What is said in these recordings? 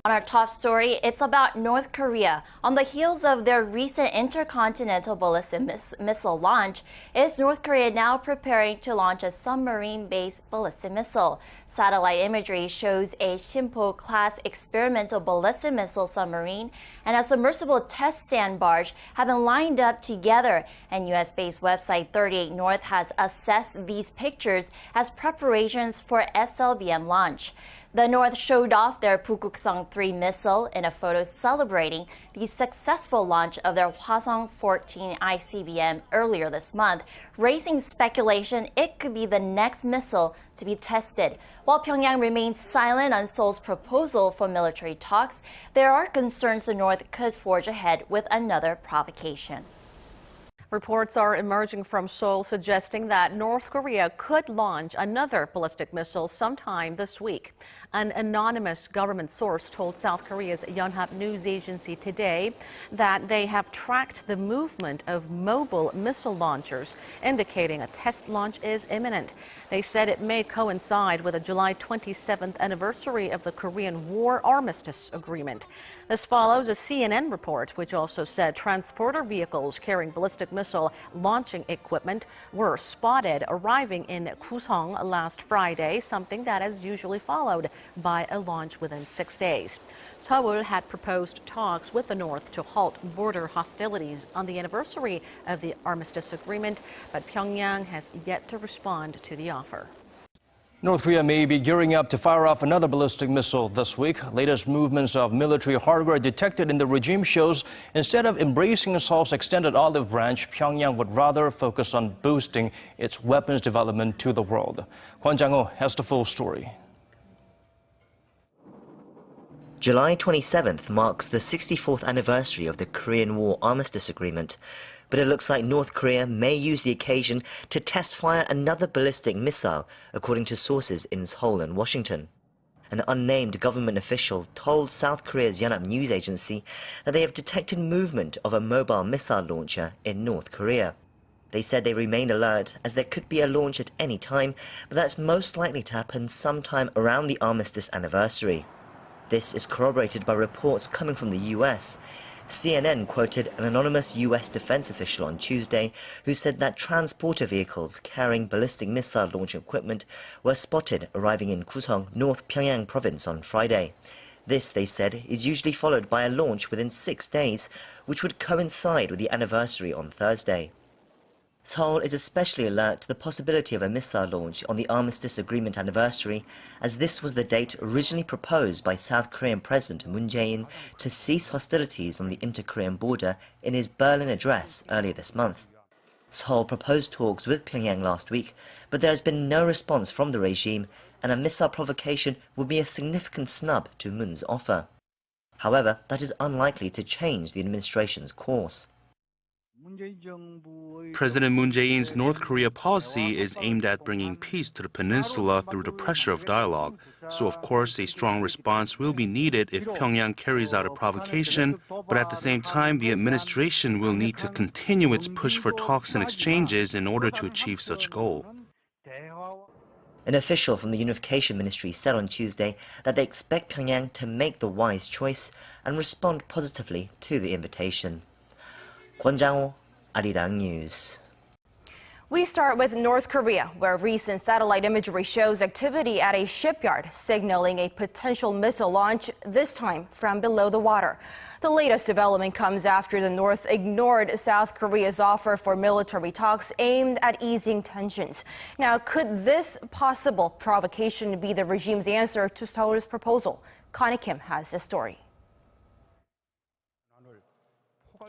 On our top story, it's about North Korea. On the heels of their recent intercontinental ballistic missile launch, is North Korea now preparing to launch a submarine-based ballistic missile? Satellite imagery shows a Sinpo-class experimental ballistic missile submarine and a submersible test stand barge have been lined up together, and U.S.-based website 38 North has assessed these pictures as preparations for SLBM launch. The North showed off their Pukuksong-3 missile in a photo celebrating the successful launch of their Hwasong-14 ICBM earlier this month, raising speculation it could be the next missile to be tested. While Pyongyang remains silent on Seoul's proposal for military talks, there are concerns the North could forge ahead with another provocation. Reports are emerging from Seoul suggesting that North Korea could launch another ballistic missile sometime this week. An anonymous government source told South Korea's Yonhap news agency today that they have tracked the movement of mobile missile launchers, indicating a test launch is imminent. They said it may coincide with the July 27th anniversary of the Korean War Armistice Agreement. This follows a CNN report, which also said transporter vehicles carrying ballistic missile launching equipment were spotted arriving in Kusong last Friday, something that is usually followed by a launch within 6 days. Seoul had proposed talks with the North to halt border hostilities on the anniversary of the Armistice Agreement, but Pyongyang has yet to respond to the offer. North Korea may be gearing up to fire off another ballistic missile this week. Latest movements of military hardware detected in the regime shows instead of embracing Seoul's extended olive branch, Pyongyang would rather focus on boosting its weapons development to the world. Kwon Jang-ho has the full story. July 27th marks the 64th anniversary of the Korean War Armistice Agreement, but it looks like North Korea may use the occasion to test fire another ballistic missile, according to sources in Seoul and Washington. An unnamed government official told South Korea's Yonhap news agency that they have detected movement of a mobile missile launcher in North Korea. They said they remain alert as there could be a launch at any time, but that's most likely to happen sometime around the armistice anniversary. This is corroborated by reports coming from the US. CNN quoted an anonymous US defense official on Tuesday who said that transporter vehicles carrying ballistic missile launch equipment were spotted arriving in Kusong, North Pyongyang province on Friday. This, they said, is usually followed by a launch within 6 days, which would coincide with the anniversary on Thursday. Seoul is especially alert to the possibility of a missile launch on the Armistice Agreement anniversary, as this was the date originally proposed by South Korean President Moon Jae-in to cease hostilities on the inter-Korean border in his Berlin address earlier this month. Seoul proposed talks with Pyongyang last week, but there has been no response from the regime, and a missile provocation would be a significant snub to Moon's offer. However, that is unlikely to change the administration's course. President Moon Jae-in's North Korea policy is aimed at bringing peace to the peninsula through the pressure of dialogue. So, of course, a strong response will be needed if Pyongyang carries out a provocation, but at the same time, the administration will need to continue its push for talks and exchanges in order to achieve such goal. An official from the Unification Ministry said on Tuesday that they expect Pyongyang to make the wise choice and respond positively to the invitation. Kwon Jang-ho, Arirang News. We start with North Korea, where recent satellite imagery shows activity at a shipyard, signaling a potential missile launch, this time from below the water. The latest development comes after the North ignored South Korea's offer for military talks aimed at easing tensions. Now, could this possible provocation be the regime's answer to Seoul's proposal? Connie Kim has the story.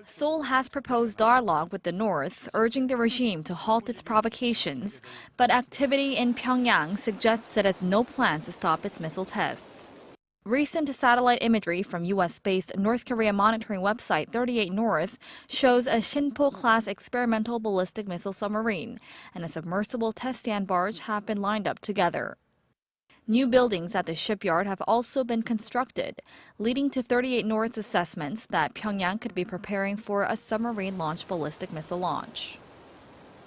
Seoul has proposed dialogue with the North, urging the regime to halt its provocations, but activity in Pyongyang suggests it has no plans to stop its missile tests. Recent satellite imagery from U.S.-based North Korea monitoring website 38 North shows a Sinpo-class experimental ballistic missile submarine and a submersible test stand barge have been lined up together. New buildings at the shipyard have also been constructed, leading to 38 North's assessments that Pyongyang could be preparing for a submarine-launched ballistic missile launch.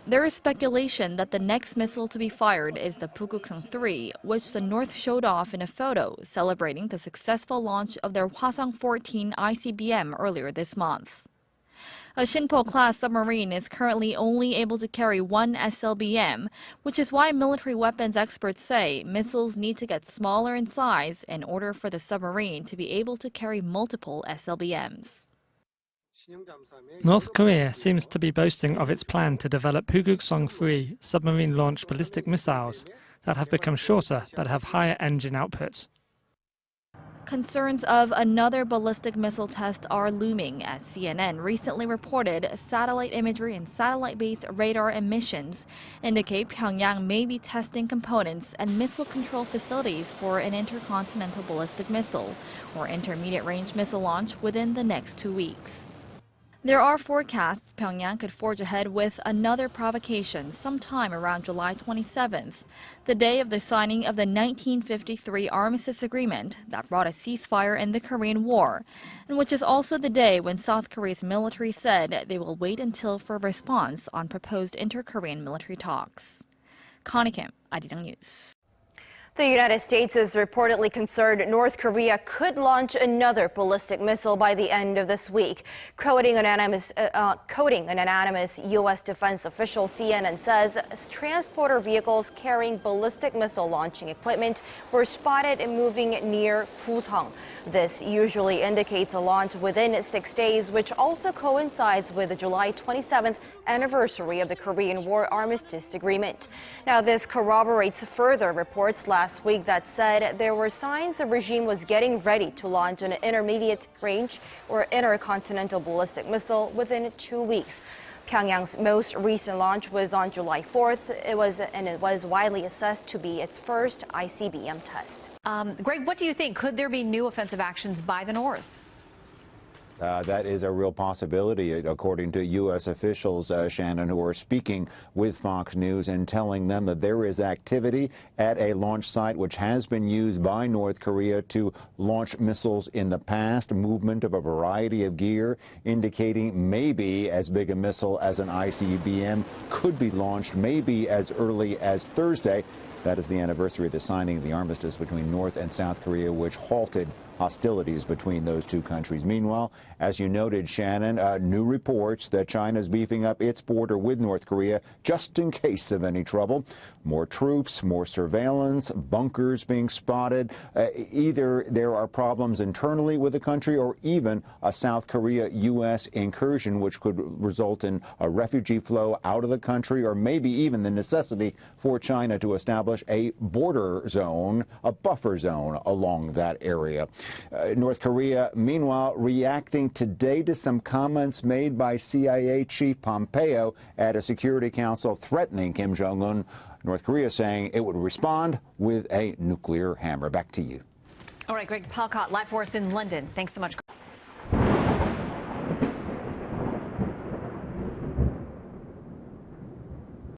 There is speculation that the next missile to be fired is the Pukguksong-3, which the North showed off in a photo celebrating the successful launch of their Hwasong-14 ICBM earlier this month. A Sinpo-class submarine is currently only able to carry one SLBM, which is why military weapons experts say missiles need to get smaller in size in order for the submarine to be able to carry multiple SLBMs. North Korea seems to be boasting of its plan to develop Pukguksong-3 submarine-launched ballistic missiles that have become shorter but have higher engine output. Concerns of another ballistic missile test are looming as CNN recently reported satellite imagery and satellite-based radar emissions indicate Pyongyang may be testing components and missile control facilities for an intercontinental ballistic missile or intermediate-range missile launch within the next 2 weeks. There are forecasts Pyongyang could forge ahead with another provocation sometime around July 27th, the day of the signing of the 1953 Armistice Agreement that brought a ceasefire in the Korean War, and which is also the day when South Korea's military said they will wait until for a response on proposed inter-Korean military talks. Connie Kim, Arirang News. The United States is reportedly concerned North Korea could launch another ballistic missile by the end of this week. Quoting an anonymous U.S. defense official, CNN says transporter vehicles carrying ballistic missile launching equipment were spotted moving near Hwasong. This usually indicates a launch within 6 days, which also coincides with the July 27th anniversary of the Korean War Armistice Agreement. Now, this corroborates further reports last week that said there were signs the regime was getting ready to launch an intermediate range or intercontinental ballistic missile within 2 weeks. Pyongyang's most recent launch was on July 4th. It was widely assessed to be its first ICBM test. Greg, what do you think? Could there be new offensive actions by the North? That is a real possibility, according to U.S. officials, Shannon, who are speaking with Fox News and telling them that there is activity at a launch site which has been used by North Korea to launch missiles in the past, movement of a variety of gear, indicating maybe as big a missile as an ICBM could be launched maybe as early as Thursday. That is the anniversary of the signing of the armistice between North and South Korea, which halted hostilities between those two countries. Meanwhile, as you noted, Shannon, new reports that China is beefing up its border with North Korea just in case of any trouble. More troops, more surveillance, bunkers being spotted. Either there are problems internally with the country or even a South Korea-U.S. incursion, which could result in a refugee flow out of the country, or maybe even the necessity for China to establish a border zone, a buffer zone along that area. North Korea, meanwhile, reacting today to some comments made by CIA Chief Pompeo at a Security Council threatening Kim Jong-un. North Korea saying it would respond with a nuclear hammer. Back to you. All right, Greg Palkot, live for us in London. Thanks so much.